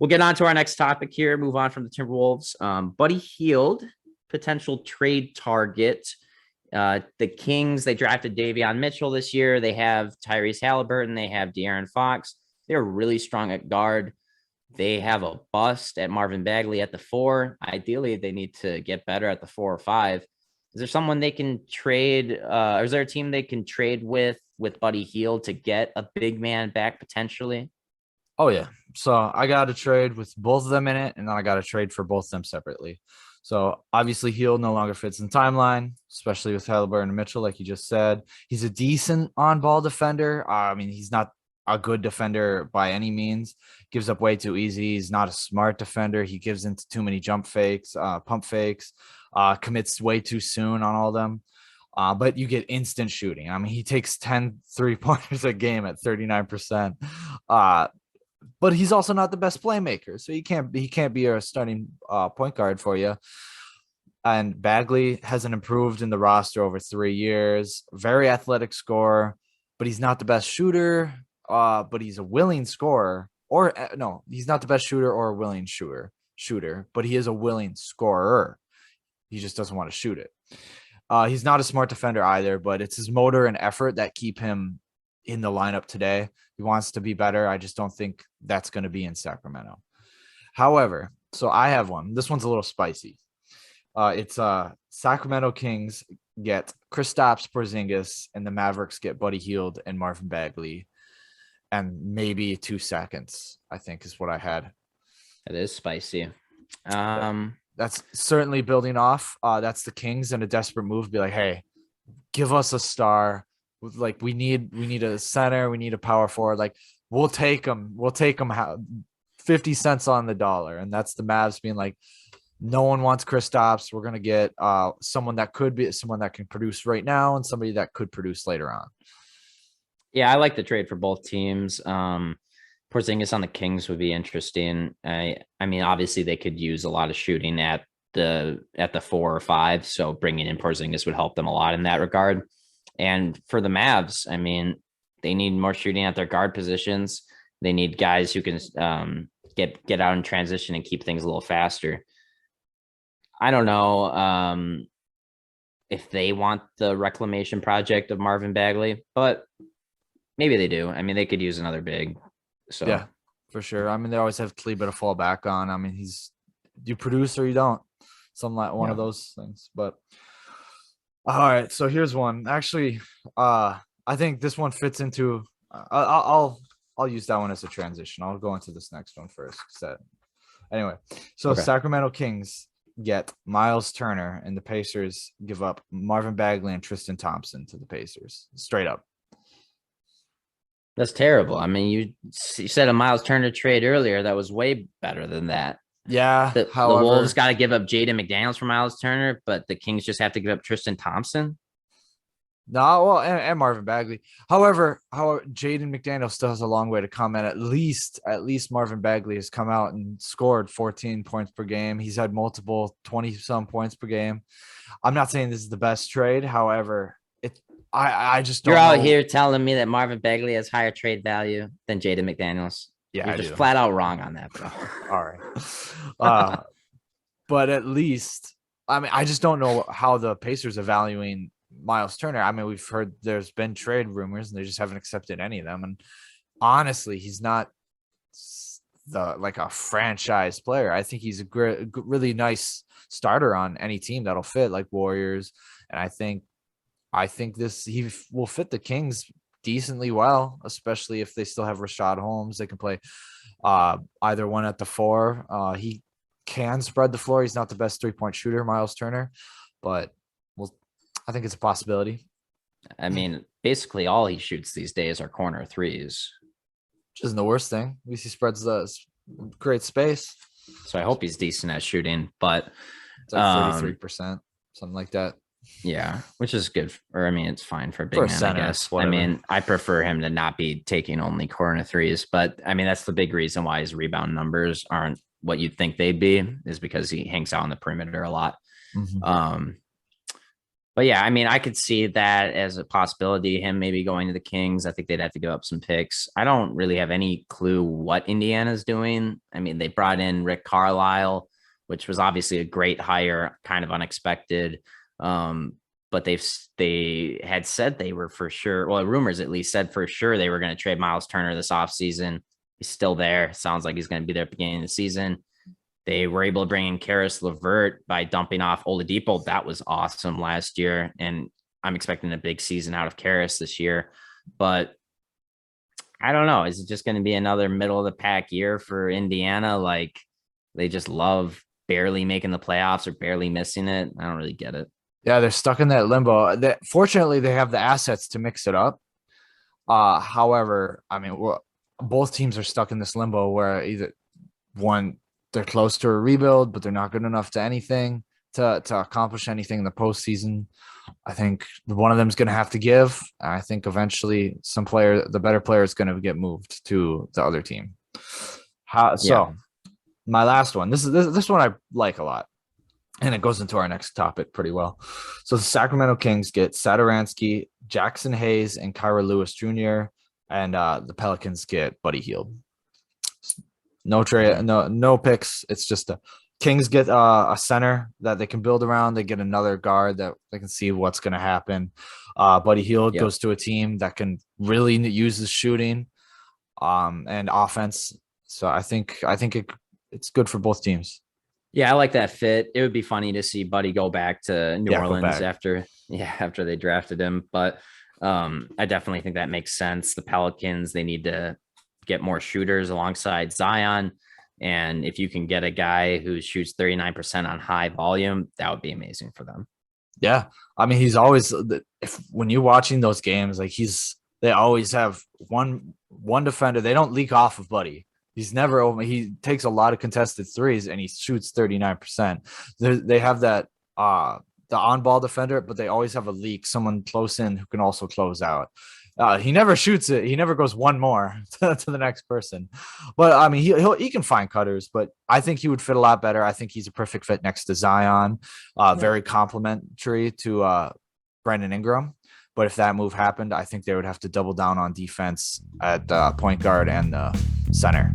we'll get on to our next topic here. Move on from the Timberwolves. Buddy Hield, potential trade target. The Kings, they drafted Davion Mitchell this year. They have Tyrese Halliburton. They have De'Aaron Fox. They're really strong at guard. They have a bust at Marvin Bagley at the 4. Ideally, they need to get better at the 4 or 5. Is there someone they can trade? Or is there a team they can trade with Buddy Hield to get a big man back potentially? Oh yeah. So I got to trade with both of them in it, and then I got to trade for both of them separately. So obviously Hield no longer fits in the timeline, especially with Halliburton and Mitchell, like you just said. He's a decent on-ball defender. I mean, he's not a good defender by any means. Gives up way too easy. He's not a smart defender. He gives into too many jump fakes, pump fakes, commits way too soon on all of them. But you get instant shooting. I mean, he takes 10 3-pointers a game at 39%. But he's also not the best playmaker, so he can't be a starting point guard for you. And Bagley hasn't improved in the roster over 3 years. Very athletic scorer, but he's not the best shooter. But he's a willing scorer. Or no, he's not the best shooter or a willing shooter, but he is a willing scorer. He just doesn't want to shoot it. He's not a smart defender either, but it's his motor and effort that keep him in the lineup today. He wants to be better. I just don't think that's going to be in Sacramento. However, so I have one. This one's a little spicy. It's Sacramento Kings get Kristaps Porzingis, and the Mavericks get Buddy Hield and Marvin Bagley, and maybe 2 seconds, I think is what I had. It is spicy. That's certainly building off. That's the Kings in a desperate move. Be like, hey, give us a star. Like we need a center, we need a power forward. Like we'll take them 50 cents on the dollar. And that's the Mavs being like, no one wants Kristaps. We're gonna get someone that can produce right now and somebody that could produce later on. Yeah, I like the trade for both teams. Porzingis on the Kings would be interesting. I mean, obviously they could use a lot of shooting at the 4 or 5, so bringing in Porzingis would help them a lot in that regard. And for the Mavs, I mean, they need more shooting at their guard positions. They need guys who can get out in transition and keep things a little faster. I don't know if they want the reclamation project of Marvin Bagley, but maybe they do. I mean, they could use another big. So yeah, for sure. I mean, they always have Kleber to fall back on. I mean, you produce or you don't. Something like one of those things. But all right, so here's one. Actually, I think this one fits into. I'll use that one as a transition. I'll go into this next one first. Anyway, so okay. Sacramento Kings get Miles Turner, and the Pacers give up Marvin Bagley and Tristan Thompson to the Pacers. Straight up. That's terrible. I mean, you said a Miles Turner trade earlier. That was way better than that. Yeah. The Wolves got to give up Jaden McDaniels for Miles Turner, but the Kings just have to give up Tristan Thompson. No, well, and Marvin Bagley. However, Jaden McDaniels still has a long way to come, and at least Marvin Bagley has come out and scored 14 points per game. He's had multiple 20-some points per game. I'm not saying this is the best trade. However, I just don't. You're out here telling me that Marvin Bagley has higher trade value than Jaden McDaniels. Yeah, you're just flat out wrong on that, bro. All right. But at least, I mean, I just don't know how the Pacers are valuing Miles Turner. I mean, we've heard there's been trade rumors and they just haven't accepted any of them. And honestly, he's not like a franchise player. I think he's a really nice starter on any team that'll fit, like Warriors. And I think he will fit the Kings decently well, especially if they still have Rashad Holmes. They can play either one at the 4. He can spread the floor. He's not the best 3-point shooter, Miles Turner, but I think it's a possibility. I mean, basically all he shoots these days are corner threes. Which isn't the worst thing. At least he spreads the great space. So I hope he's decent at shooting, but it's like 33%, something like that. Yeah, which is good. Or I mean, it's fine for a big man, center, I guess. Whatever. I mean, I prefer him to not be taking only corner threes, but I mean, that's the big reason why his rebound numbers aren't what you'd think they'd be, is because he hangs out on the perimeter a lot. Mm-hmm. But yeah, I mean, I could see that as a possibility. Him maybe going to the Kings. I think they'd have to give up some picks. I don't really have any clue what Indiana's doing. I mean, they brought in Rick Carlisle, which was obviously a great hire, kind of unexpected. Um, but they had said they were for sure. Well, rumors at least said for sure they were going to trade Miles Turner this offseason. He's still there. Sounds like he's going to be there at the beginning of the season. They were able to bring in Karis LeVert by dumping off Oladipo. That was awesome last year. And I'm expecting a big season out of Karis this year. But I don't know. Is it just going to be another middle of the pack year for Indiana? Like they just love barely making the playoffs or barely missing it. I don't really get it. Yeah, they're stuck in that limbo. Fortunately, they have the assets to mix it up. However, I mean, both teams are stuck in this limbo where either one, they're close to a rebuild, but they're not good enough to anything to accomplish anything in the postseason. I think one of them is going to have to give. I think eventually the better player is going to get moved to the other team. My last one, this one I like a lot, and it goes into our next topic pretty well. So the Sacramento Kings get Satoransky, Jackson Hayes, and Kyra Lewis Jr., and the Pelicans get Buddy Hield. No trade, no picks. It's just Kings get a center that they can build around. They get another guard that they can see what's going to happen. Buddy Hield goes to a team that can really use his shooting and offense. So I think it's good for both teams. Yeah, I like that fit. It would be funny to see Buddy go back to New Orleans after they drafted him. But I definitely think that makes sense. The Pelicans, they need to get more shooters alongside Zion. And if you can get a guy who shoots 39% on high volume, that would be amazing for them. Yeah. I mean, he's always, when you're watching those games, like they always have one defender. They don't leak off of Buddy. He's never over. He takes a lot of contested threes and he shoots 39%. They have that, the on-ball defender, but they always have a leak, someone close in who can also close out. He never shoots it. He never goes one more to the next person. But I mean, he can find cutters, but I think he would fit a lot better. I think he's a perfect fit next to Zion. Very complimentary to Brandon Ingram. But if that move happened, I think they would have to double down on defense at point guard and center.